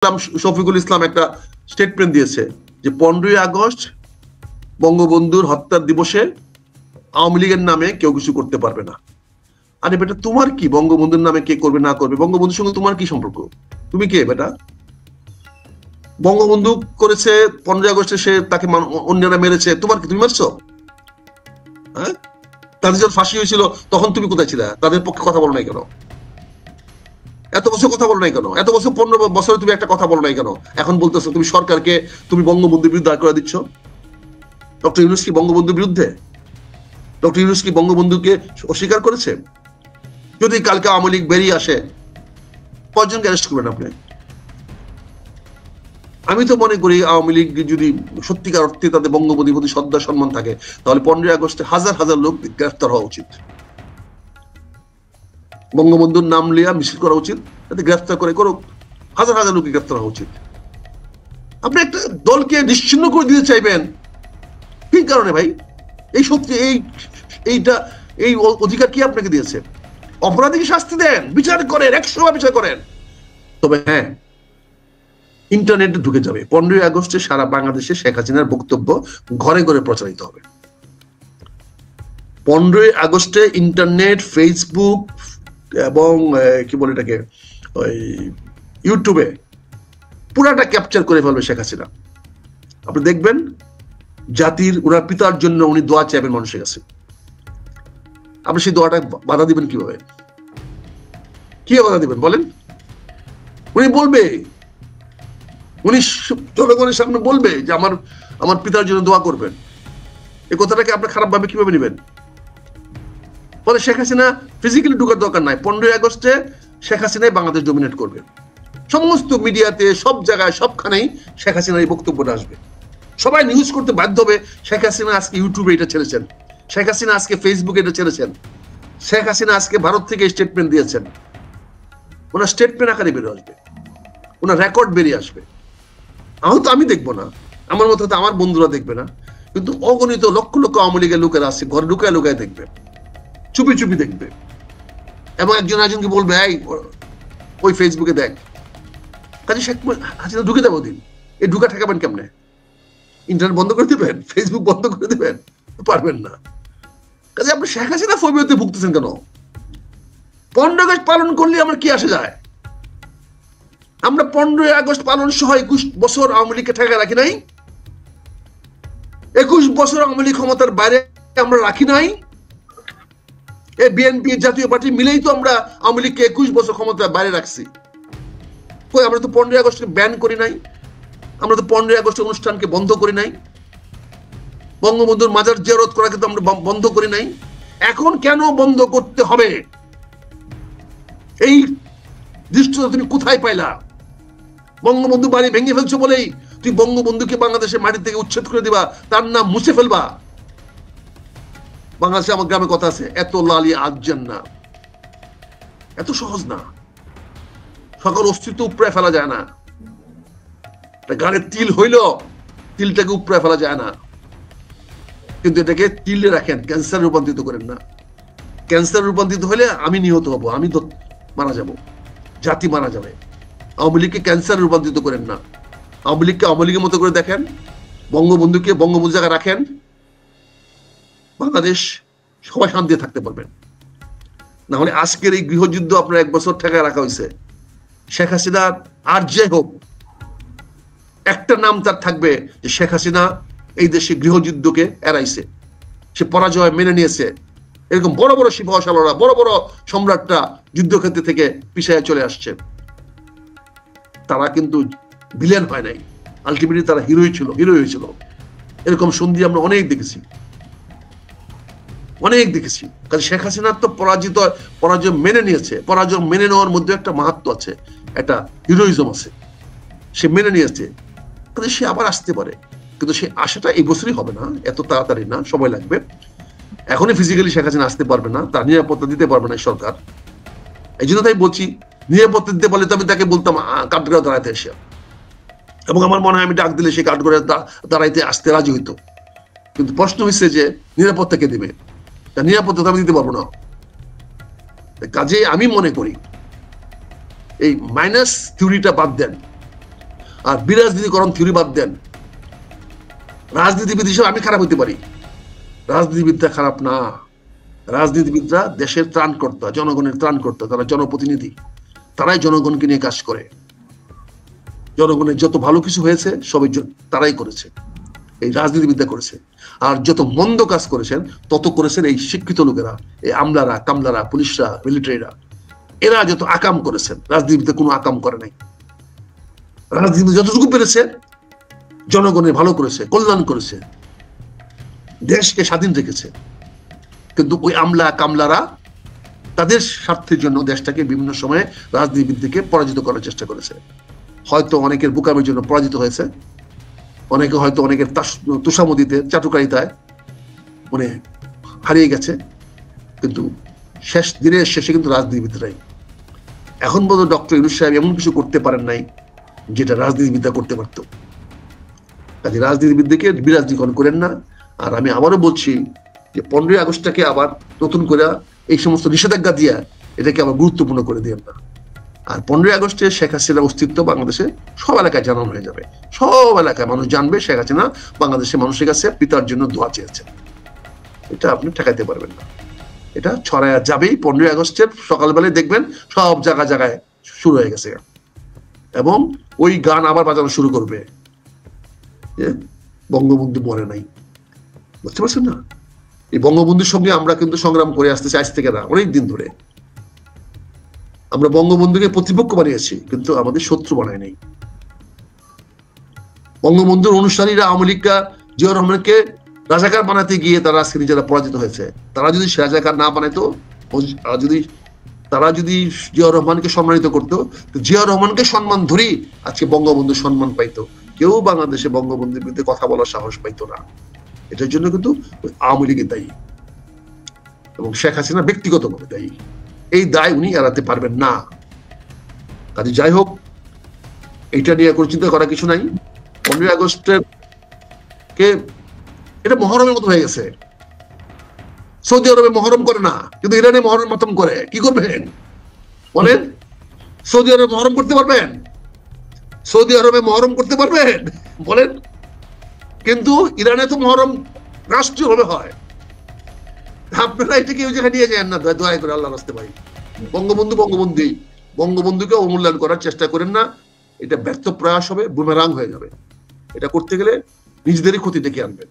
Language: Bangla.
শফিকুল ইসলাম একটা স্টেটমেন্ট দিয়েছে যে 15ই আগস্ট বঙ্গবন্ধুর হত্যার দিবসে আওয়ামী লীগের নামে কেউ কিছু করতে পারবে না। আরে বেটা, তোমার কি বঙ্গবন্ধুর নামে কে করবে না করবে? বঙ্গবন্ধুর সঙ্গে তোমার কি সম্পর্ক? তুমি কে বেটা? বঙ্গবন্ধু করেছে 15ই আগস্টে, সে তাকে অন্যরা মেরেছে, তোমার কি? তুমি মারছো? হ্যাঁ, তাদের যখন ফাঁসি হয়েছিল তখন তুমি কোথায় ছিলে? তাদের পক্ষে কথা বলো নাই কেন? এত বছর কথা বলো নাই কেন? এত বছর 15 বছরে তুমি একটা কথা বলো নাই কেন? এখন বলতেছো তুমি সরকারকে, তুমি বঙ্গবন্ধুর বিরুদ্ধে দাঁড় করে দিচ্ছ। ডক্টর ইউনূস কি বঙ্গবন্ধুর বিরুদ্ধে? ডক্টর ইউনূস কি বঙ্গবন্ধুকে অস্বীকার করেছে? যদি কালকে আওয়ামী লীগ বেরিয়ে আসে, কয়জনকে অ্যারেস্ট করবেন আপনি? আমি তো মনে করি আওয়ামী লীগ যদি সত্যিকার অর্থে তাদের বঙ্গবন্ধুর প্রতি শ্রদ্ধা সম্মান থাকে, তাহলে 15ই আগস্টে হাজার হাজার লোক গ্রেফতার হওয়া উচিত। বঙ্গবন্ধুর নাম লিয়া মিছিল করা উচিত, তাতে গ্রেফতার করে করুক, হাজার হাজার লোক গ্রেফতার হওয়া উচিত। আপনি একটা দলকে নিশ্চিহ্ন করে দিতে চাইবেন কি কারণে ভাই? এই সত্যি এইটা এই অধিকার কি আপনাকে দিয়েছে? অপরাধীকে শাস্তি দেন, বিচার করেন, 100বার বিচার করেন। তবে হ্যাঁ, ইন্টারনেটে ঢুকে যাবে 15ই আগস্টে সারা বাংলাদেশে শেখ হাসিনার বক্তব্য ঘরে ঘরে প্রচারিত হবে। 15ই আগস্টে ইন্টারনেট, ফেসবুক এবং কি বলে এটাকে, ওই ইউটিউবে পুরাটা ক্যাপচার করে ফেলবে শেখ হাসিনা। আপনি দেখবেন জাতির, ওনার পিতার জন্য উনি দোয়া চাইবেন মানুষের কাছে। আপনি সেই দোয়াটা বাধা দিবেন কিভাবে? কি বাধা দিবেন বলেন? উনি বলবে, উনি জনগণের সামনে বলবে যে আমার পিতার জন্য দোয়া করবেন। এই কথাটাকে আপনি খারাপ ভাবে কিভাবে নেবেন? ফলে শেখ হাসিনা ফিজিক্যালি ঢুকার দরকার নাই। 15ই আগস্টে শেখ হাসিনাই বাংলাদেশ ডমিনেট করবে। সমস্ত মিডিয়াতে, সব জায়গায়, সবখানেই শেখ হাসিনার এই বক্তব্যটা আসবে। সবাই নিউজ করতে বাধ্য হবে শেখ হাসিনা আজকে ইউটিউবে এটা ছেড়েছেন, শেখ হাসিনা আজকে ফেসবুকে এটা ছেড়েছেন, শেখ হাসিনা আজকে ভারত থেকে স্টেটমেন্ট দিয়েছেন। ওনার স্টেটমেন্ট আকারে বেরিয়ে আসবে, ওনার রেকর্ড বেরিয়ে আসবে। আমি দেখবো না, আমার মতো আমার বন্ধুরা দেখবে না, কিন্তু অগণিত লক্ষ লক্ষ আওয়ামী লীগের লোকেরা আছে, ঘরে লুকায় লুকায় দেখবে, চুপি চুপি দেখবে, এবং একজন একজনকে বলবে এই ওই ফেসবুকে দেখ। কাজে শেখ হাসিনা ঢুকে দেবো দিন, এই ঢুকা ঠেকাবেন কেমনে? ইন্টারনেট বন্ধ করে দিবেন? ফেসবুক বন্ধ করে দিবেন? পারবেন না। কাজে আপনি শেখ হাসিনা ফোবিয়াতে ভুগতেছেন কেন? 15 আগস্ট পালন করলে আমার কি আসে যায়? আমরা 15ই আগস্ট পালন সহ 21 বছর আওয়ামী লীগকে ঠেকা রাখি নাই? 21 বছর আওয়ামী লীগ ক্ষমতার বাইরে আমরা রাখি নাই? এই বিএনপি জাতীয় পার্টি মিলেই তো আমরা আওয়ামী লীগকে 21 বছর ক্ষমতার বাইরে রাখছি। কই, আমরা তো 15ই আগস্টকে ব্যান করি নাই, আমরা তো 15ই আগস্ট অনুষ্ঠানকে বন্ধ করি নাই, বঙ্গবন্ধুর মাজার জিয়ারত করাকে তো আমরা বন্ধ করি নাই। এখন কেন বন্ধ করতে হবে? এই দৃশ্যটা তুমি কোথায় পাইলা? বঙ্গবন্ধু বাড়ি ভেঙে ফেলছো বলেই তুই বঙ্গবন্ধুকে বাংলাদেশের মাটি থেকে উচ্ছেদ করে দিবা, তার নাম মুছে ফেলবা? বাংলাদেশে আমার গ্রামে কথা আছে, এত লালি আজজান না, এত সহজ না। সকল অস্তিত্ব উপড়ে ফেলা যায় না। গাড়ির তিল হইল, তিলটাকে উপড়ে ফেলা যায় না, কিন্তু এটাকে তিলে রাখেন, ক্যান্সার রূপান্তরিত করেন না। ক্যান্সার রূপান্তরিত হলে আমি নিহত হব, আমি মারা যাব, জাতি মারা যাবে। আওয়ামী লীগকে ক্যান্সার রূপান্তরিত করেন না। আওয়ামী লীগকে আওয়ামী লীগের মতো করে দেখেন, বঙ্গবন্ধুকে বঙ্গবন্ধু জায়গায় রাখেন, বাংলাদেশ সবাই শান্তিতে থাকতে পারবেন। না হলে আজকের এই গৃহযুদ্ধ আপনার 1 বছর ঠেকায় রাখা হয়েছে। শেখ হাসিনা আর যে হোক, একটা নাম তার থাকবে যে শেখ হাসিনা এই দেশে গৃহযুদ্ধকে এড়াইছে, সে পরাজয় মেনে নিয়েছে। এরকম বড় বড় সিংহশালরা, বড় বড় সম্রাটরা যুদ্ধক্ষেত্র থেকে পিছায় চলে আসছে, তারা কিন্তু ভিলেন হয় নাই, আলটিমেটলি তারা হিরোই ছিল, হিরো হয়েছিল। এরকম সন্ধি আমরা অনেক দেখেছি, অনেক দেখেছি। কারণ শেখ হাসিনা তো পরাজয় মেনে নিয়েছে। পরাজয় মেনে নেওয়ার মধ্যে একটা মাহাত্ম আছে, একটা হিরোইজম আছে, সে মেনে নিয়েছে। কাজে সে আবার আসতে পারে, কিন্তু সে আশাটা এই বছরই হবে না, এত তাড়াতাড়ি না, সময় লাগবে। এখনই ফিজিক্যালি শেখ হাসিনা আসতে পারবে না, তার নিরাপত্তা দিতে পারবে না সরকার। এই জন্য তাই বলছি, নিরাপত্তা দিতে পারলে তো আমি তাকে বলতাম কাঠগড়ায় দাঁড়াইতে এসে, এবং আমার মনে হয় আমি ডাক দিলে সে কাঠগড়ায় দাঁড়াইতে আসতে রাজি হইতো। কিন্তু প্রশ্ন হচ্ছে যে নিরাপত্তা কে দিবে? তার নিরাপত্তা তো আমি দিতে পারবো না। কাজে আমি মনে করি এই মাইনাস থিওরিটা বাদ দেন, আর বিরাজনীতিকরণ থিওরি বাদ দেন। রাজনীতিবিদ হিসেবে আমি খারাপ হতে পারি, রাজনীতিবিদরা খারাপ না। রাজনীতিবিদরা দেশের ত্রাণকর্তা, জনগণের ত্রাণকর্তা, তারা জনপ্রতিনিধি, তারাই জনগণকে নিয়ে কাজ করে। জনগণের যত ভালো কিছু হয়েছে সবই তারাই করেছে, এই রাজনীতিবিদরা করেছে। আর যত মন্দ কাজ করেছেন তত করেছেন এই শিক্ষিত লোকেরা, এই আমলারা, কামলারা, পুলিশরা, মিলিটারিরা। এরা যত আকাম করেছেন, রাজনীতিবিদরা কোনো আকাম করে নাই। রাজনীতি যতটুকু পেরেছে জনগণের ভালো করেছে, কল্যাণ করেছে, দেশকে স্বাধীন রেখেছে। কিন্তু ওই আমলা কামলারা তাদের স্বার্থের জন্য দেশটাকে বিভিন্ন সময়ে রাজনীতিবিদদেরকে পরাজিত করার চেষ্টা করেছে। হয়তো অনেকের বোকামির জন্য পরাজিত হয়েছে, অনেকে হয়তো অনেকের তুষামদিতে, চাটুকারিতায় মানে হারিয়ে গেছে। কিন্তু দিনের শেষে কিন্তু রাজনীতিবিদরাই। এখন পর্যন্ত ডক্টর ইউনূস সাহেব এমন কিছু করতে পারেন নাই যেটা রাজনীতিবিদরা করতে পারত। কাজে রাজনীতিবিদদেরকে বিরাজনীতিকরণ করেন না। আর আমি আবারও বলছি যে 15ই আগস্টটাকে আবার নতুন করে এই সমস্ত নিষেধাজ্ঞা দিয়ে এটাকে আবার গুরুত্বপূর্ণ করে দিয়েন না। আর 15ই আগস্টে শেখ হাসিনার অস্তিত্ব বাংলাদেশে সব এলাকায় জানানো হয়ে যাবে, সব এলাকায় মানুষ জানবে শেখ হাসিনা বাংলাদেশের মানুষের কাছে পিতার জন্য দোয়া চেয়েছেন। এটা আপনি ঠেকাইতে পারবেন না, এটা ছড়ায়া যাবেই। 15ই আগস্টের সকালবেলায় দেখবেন সব জায়গায় শুরু হয়ে গেছে, এবং ওই গান আবার বাজানো শুরু করবে যে বঙ্গবন্ধু মরে নাই। বুঝতে পারছেন না? এই বঙ্গবন্ধুর সঙ্গে আমরা কিন্তু সংগ্রাম করে আসতেছি আজ থেকে না, অনেক দিন ধরে। আমরা বঙ্গবন্ধুকে প্রতিপক্ষ বানিয়েছি, কিন্তু আমাদের শত্রু বানায় নাই। বঙ্গবন্ধুর অনুষ্ঠানীরা আওয়ামী লীগরা জিয়াউর রহমানকে রাজাকার বানাতে গিয়ে তারা আজকে নিজেরা পরাজিত হয়েছে। তারা যদি রাজাকার না বানাইতো, তারা যদি জিয়াউর রহমানকে সম্মানিত করতো, জিয়াউর রহমানকে সম্মান ধরেই আজকে বঙ্গবন্ধু সম্মান পাইতো। কেউ বাংলাদেশে বঙ্গবন্ধুর বিরুদ্ধে কথা বলার সাহস পাইতো না। এটার জন্য কিন্তু আওয়ামী লীগের দায়ী এবং শেখ হাসিনা ব্যক্তিগতভাবে দায়ী। এই দায় উনি এড়াতে পারবেন না। কাজে যাই হোক, এটা নিয়ে কোনো চিন্তা করার কিছু নাই। 15ই আগস্টের কে এটা মহরমের মতো হয়ে গেছে। সৌদি আরবে মহরম করে না, কিন্তু ইরানে মহরম মাতম করে। কি করবেন বলেন? সৌদি আরবে মহরম করতে পারবেন? সৌদি আরবে মহরম করতে পারবেন বলেন? কিন্তু ইরানে তো মহরম রাষ্ট্রীয়ভাবে হয়। আপনারা এটাকে ওই জায়গায় নিয়ে যান না, দয়া করে আল্লাহর রাস্তায় ভাই। বঙ্গবন্ধু বঙ্গবন্ধুকে অমূল্যায়ন করার চেষ্টা করেন না। এটা ব্যর্থ প্রয়াস হবে, বুমেরাং হয়ে যাবে। এটা করতে গেলে নিজেদেরই ক্ষতি ডেকে আনবেন।